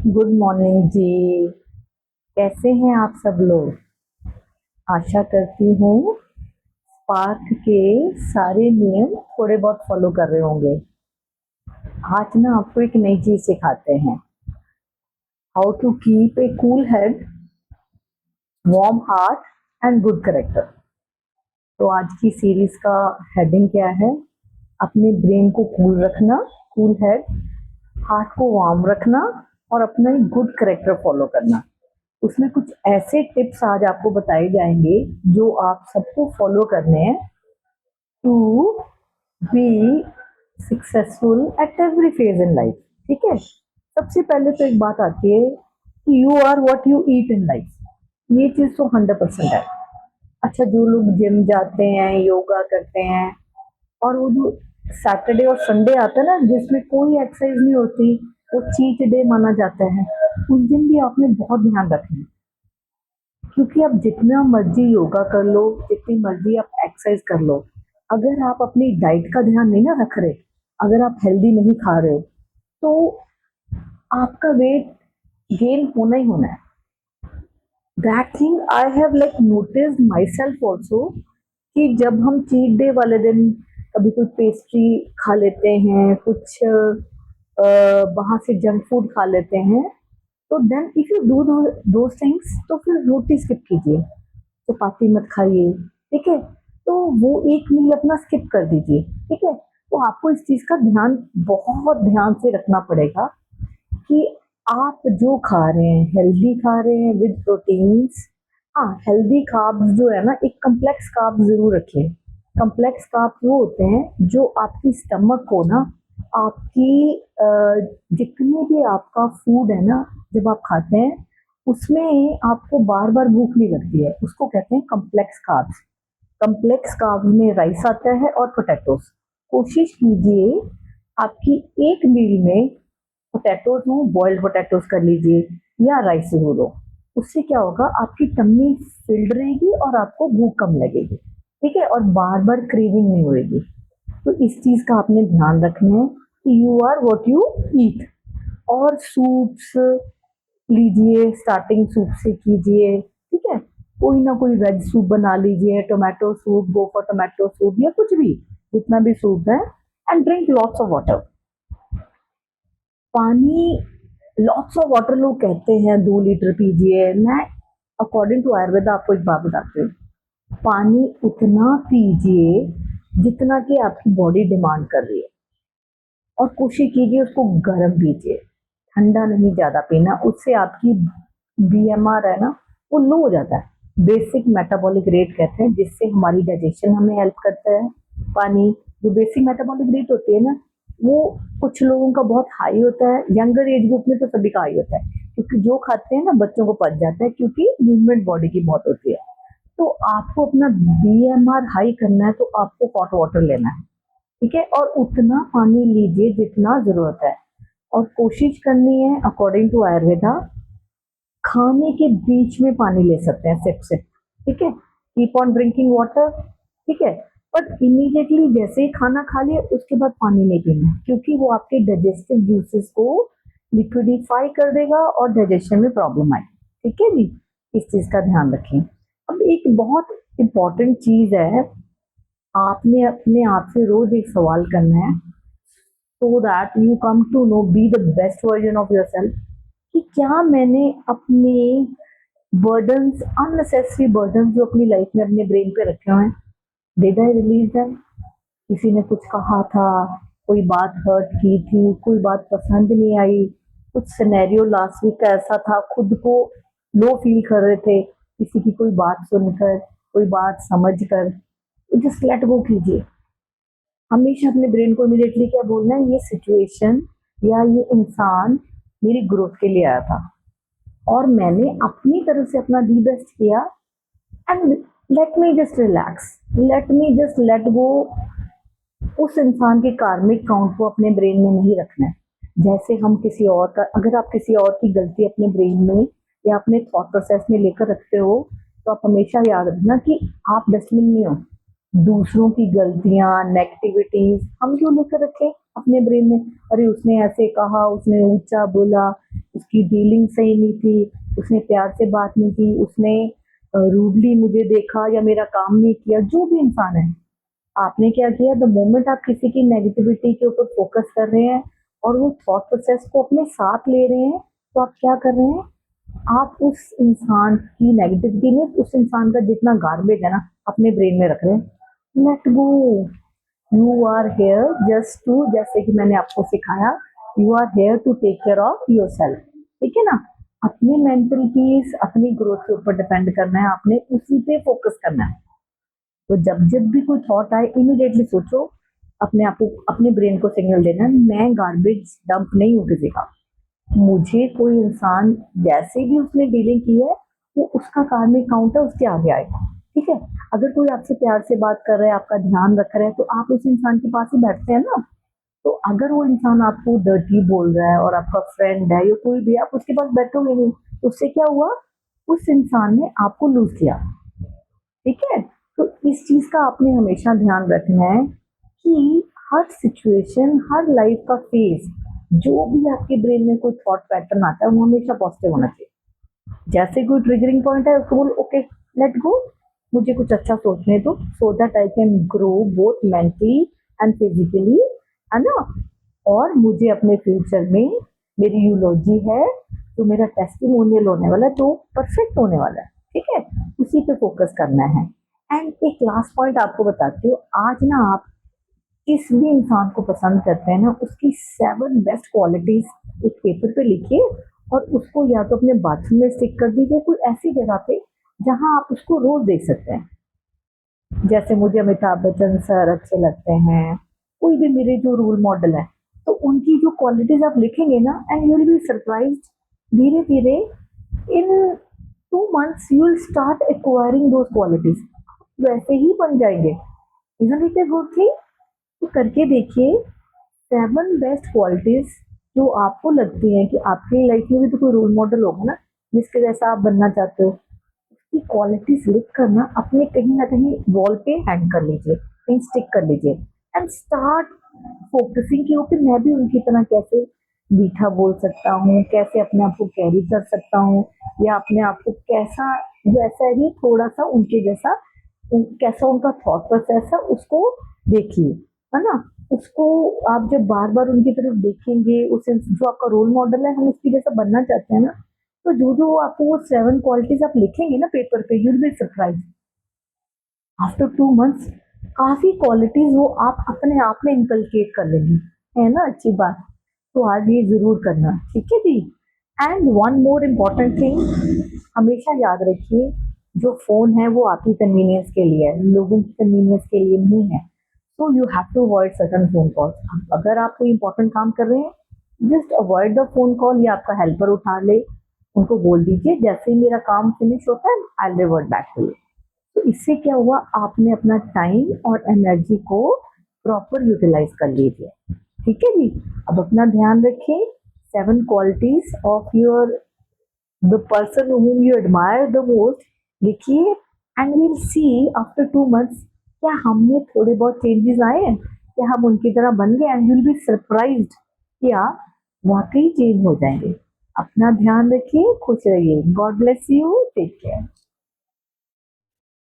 Good morning जी। कैसे हैं आप सब लोग? आशा करती हूँ स्पार्क के सारे नियम थोड़े बहुत फॉलो कर रहे होंगे। आज ना आपको एक नई चीज सिखाते हैं, how to keep a cool head, warm heart and good character. तो आज की सीरीज का हेडिंग क्या है? अपने ब्रेन को कूल रखना, कूल हेड, हार्ट को वार्म रखना और अपना एक गुड करेक्टर फॉलो करना। उसमें कुछ ऐसे टिप्स आज आपको बताए जाएंगे जो आप सबको फॉलो करने हैं to be successful at every phase in life. ठीक है, सबसे पहले तो एक बात आती है कि you are what you eat in life. ये चीज तो 100% है। अच्छा, जो लोग जिम जाते हैं, योगा करते हैं, और वो जो सैटरडे और संडे आता है ना जिसमें कोई एक्सरसाइज नहीं होती, वो चीट डे माना जाता है। उस दिन भी आपने बहुत ध्यान रखना है, क्योंकि आप जितना मर्जी योगा कर लो, जितनी मर्जी आप एक्सरसाइज कर लो, अगर आप अपनी डाइट का ध्यान नहीं ना रख रहे, अगर आप हेल्दी नहीं खा रहे हो, तो आपका वेट गेन होना ही होना है। That thing I have like noticed my self also, कि जब हम चीट डे वाले दिन कभी कोई पेस्ट्री खा लेते हैं, कुछ बाहर से जंक फूड खा लेते हैं, तो देन इफ यू डू दो थिंग्स, तो फिर रोटी स्किप कीजिए, चपाती मत खाइए। ठीक है, तो वो एक मील अपना स्किप कर दीजिए। ठीक है, तो आपको इस चीज का ध्यान बहुत ध्यान से रखना पड़ेगा कि आप जो खा रहे हैं हेल्दी खा रहे हैं विद प्रोटीन्स। हाँ, हेल्दी कार्ब्स जो है ना, एक कम्प्लेक्स कार्ब जरूर रखिए। कम्प्लेक्स कार्ब वो होते हैं जो आपकी स्टमक को ना, आपकी जितनी भी आपका फूड है ना, जब आप खाते हैं उसमें आपको बार बार भूख नहीं लगती है, उसको कहते हैं कम्प्लेक्स कार्ब्स। कम्प्लेक्स कार्ब्स में राइस आता है और पोटैटोज। कोशिश कीजिए आपकी एक मील में पोटैटोज हो, बॉइल्ड पोटैटोज कर लीजिए या राइस जरूर हो। उससे क्या होगा, आपकी टम्मी फिल्ड रहेगी और आपको भूख कम लगेगी। ठीक है, और बार बार क्रेविंग नहीं होगी। तो इस चीज का आपने ध्यान रखना है कि you are what you eat. और सूप्स लीजिए, स्टार्टिंग सूप से कीजिए। ठीक है, कोई ना कोई वेज सूप बना लीजिए, tomato soup, go for tomato soup या कुछ भी, जितना भी सूप है। And drink lots of water. पानी, लॉट्स ऑफ वाटर लोग कहते हैं 2 लीटर पीजिए। मैं अकॉर्डिंग टू आयुर्वेदा आपको एक बात बताती हूँ, पानी उतना पीजिए जितना कि आपकी बॉडी डिमांड कर रही है, और कोशिश कीजिए उसको गर्म पीजिए, ठंडा नहीं ज्यादा पीना। उससे आपकी बीएमआर है ना, वो लो हो जाता है। बेसिक मेटाबॉलिक रेट कहते हैं, जिससे हमारी डाइजेशन हमें हेल्प करता है। पानी, जो बेसिक मेटाबॉलिक रेट होती है ना, वो कुछ लोगों का बहुत हाई होता है, यंगर एज ग्रुप में तो सभी का हाई होता है, क्योंकि जो खाते हैं ना बच्चों को पच जाता है, क्योंकि मूवमेंट बॉडी की बहुत होती है। तो आपको अपना बीएमआर हाई करना है तो आपको हॉट वाटर लेना है। ठीक है, और उतना पानी लीजिए जितना जरूरत है। और कोशिश करनी है अकॉर्डिंग टू आयुर्वेदा, खाने के बीच में पानी ले सकते हैं, सिप सिप। ठीक है, कीप ऑन ड्रिंकिंग वाटर। ठीक है, बट इमीडिएटली जैसे ही खाना खा लिया उसके बाद पानी नहीं पीना, क्योंकि वो आपके डाइजेस्टिव जूसेस को लिक्विडिफाई कर देगा और डाइजेशन में प्रॉब्लम आएगी। ठीक है जी, इस चीज का ध्यान रखें। अब एक बहुत इंपॉर्टेंट चीज है, आपने अपने आप से रोज एक सवाल करना है, so that you come to know be the best version of yourself, कि क्या मैंने अपने बर्डन्स, अननेसेसरी बर्डन जो अपनी लाइफ में अपने ब्रेन पे रखे हुए हैं, डिड आई रिलीज देम? किसी ने कुछ कहा था, कोई बात हर्ट की थी, कोई बात पसंद नहीं आई, कुछ सिनेरियो लास्ट वीक का ऐसा था, खुद को लो फील कर रहे थे किसी की कोई बात सुनकर, कोई बात समझकर, जस्ट लेट गो कीजिए। हमेशा अपने ब्रेन को इमीडिएटली क्या बोलना है, ये सिचुएशन या ये इंसान मेरी ग्रोथ के लिए आया था, और मैंने अपनी तरफ से अपना दी बेस्ट किया, and let me just relax, let me just let go. उस इंसान के कार्मिक काउंट को अपने ब्रेन में नहीं रखना है। जैसे हम किसी और का, अगर आप किसी और की गलती अपने ब्रेन में या अपने थॉट प्रोसेस में लेकर रखते हो, तो आप हमेशा याद रखना कि आप डस्टबिन नहीं हो। दूसरों की गलतियां, नेगेटिविटीज हम क्यों लेकर रखे अपने ब्रेन में? अरे उसने ऐसे कहा, उसने ऊंचा बोला, उसकी उसकी डीलिंग सही नहीं थी, उसने प्यार से बात नहीं की, उसने रूडली मुझे देखा या मेरा काम नहीं किया, जो भी इंसान है, आपने क्या किया, द मोमेंट आप किसी की नेगेटिविटी के ऊपर फोकस कर रहे हैं और वो थॉट प्रोसेस को अपने साथ ले रहे हैं, तो आप क्या कर रहे हैं, आप उस इंसान की नेगेटिविटी में उस इंसान का जितना गार्बेज है ना अपने ब्रेन में रख रहे हैं। Let go, you are here just to, जैसे कि मैंने आपको सिखाया, you are here to take care of yourself, ठीक है ना। अपनी मेंटल पीस, अपनी ग्रोथ के ऊपर डिपेंड करना है, आपने उसी पे फोकस करना है। तो जब जब भी कोई थॉट आए, इमीडिएटली सोचो, अपने आप को, अपने ब्रेन को सिग्नल देना, मैं गार्बेज डंप नहीं हूँ किसी का, मुझे कोई इंसान जैसे भी उसने डीलिंग की है वो उसका कार्मिक काउंट है, उसके आगे आएगा, ठीक है। अगर कोई आपसे प्यार से बात कर रहा है, आपका ध्यान रख रहा है, तो आप उस इंसान के पास ही बैठते हैं ना। तो अगर वो इंसान आपको डर्टी बोल रहा है और आपका फ्रेंड है या कोई भी, आप उसके पास बैठोगे नहीं, तो उससे क्या हुआ, उस इंसान ने आपको लूज किया, ठीक है। तो इस चीज का आपने हमेशा ध्यान रखना है कि हर सिचुएशन, हर लाइफ का फेज, जो भी आपके ब्रेन में कोई थॉट पैटर्न आता है वो हमेशा पॉजिटिव होना चाहिए। जैसे कोई ट्रिगरिंग पॉइंट है उसको बोलो ओके लेट गो, मुझे कुछ अच्छा सोचने दो, so that I can grow both mentally and physically, है ना। और मुझे अपने फ्यूचर में, मेरी यूलॉजी है तो मेरा टेस्टिमोनियल होने वाला है, तो परफेक्ट होने वाला है, ठीक है। उसी पे फोकस करना है। एंड एक लास्ट पॉइंट आपको बताती हूँ, आज ना आप किस भी इंसान को पसंद करते हैं ना, उसकी 7 बेस्ट क्वालिटीज एक पेपर पे लिखिए और उसको या तो अपने बाथरूम में स्टिक कर दीजिए, कोई ऐसी जगह पे जहां आप उसको रोज देख सकते हैं। जैसे मुझे अमिताभ बच्चन सर अच्छे लगते हैं, कोई भी मेरे जो रोल मॉडल है, तो उनकी जो क्वालिटीज आप लिखेंगे ना, and you will be surprised, धीरे धीरे इन 2 months you will start acquiring those qualities, वैसे ही बन जाएंगे। Isn't it a good thing? तो करके देखिए, 7 बेस्ट क्वालिटीज जो आपको लगती हैं कि आपकी लाइफ में भी तो कोई रोल मॉडल होगा ना जिसके जैसा आप बनना चाहते हो, उसकी क्वालिटीज लिख कर ना अपने कहीं ना कहीं वॉल पे हैंग कर लीजिए, कहीं स्टिक कर लीजिए, एंड स्टार्ट फोकसिंग कि ओके मैं भी उनकी तरह कैसे मीठा बोल सकता हूँ, कैसे अपने आप को कैरी कर सकता हूँ, या अपने आप को कैसा, जैसा ही थोड़ा सा उनके जैसा, कैसा उनका थॉट प्रोसेस है उसको देखिए, है ना। उसको आप जब बार बार उनकी तरफ देखेंगे, उस जो आपका रोल मॉडल है, हम उसकी जैसा बनना चाहते हैं ना, तो जो जो आपको वो 7 क्वालिटीज आप लिखेंगे ना पेपर पे, you will be surprise after 2 months, काफी क्वालिटीज वो आप अपने आप में इंकलकेट कर लेंगे, है ना, अच्छी बात। तो आज ये जरूर करना, ठीक है जी। And one more important thing, हमेशा याद रखिए, जो फोन है वो आपकी कन्वीनियंस के लिए है, लोगों की कन्वीनियंस के लिए नहीं है। तो you have to avoid certain phone calls. अगर आप कोई इंपॉर्टेंट काम कर रहे हैं, just avoid the phone call, या आपका हेल्पर उठा ले, उनको बोल दीजिए जैसे ही मेरा काम फिनिश होता है I will revert back to you. तो इससे क्या हुआ, आपने अपना टाइम और एनर्जी को प्रॉपर यूटिलाइज कर लीजिए, ठीक है जी। अब अपना ध्यान रखें, 7 qualities of your the person whom you admire the most लिखिए, and will see after 2 months क्या हम में थोड़े बहुत चेंजेस आए हैं, क्या हम उनकी तरह बन गए, एंड विल बी सरप्राइज्ड कि आप वाकई चेंज हो जाएंगे। अपना ध्यान रखिए, खुश रहिए, God bless you, take care.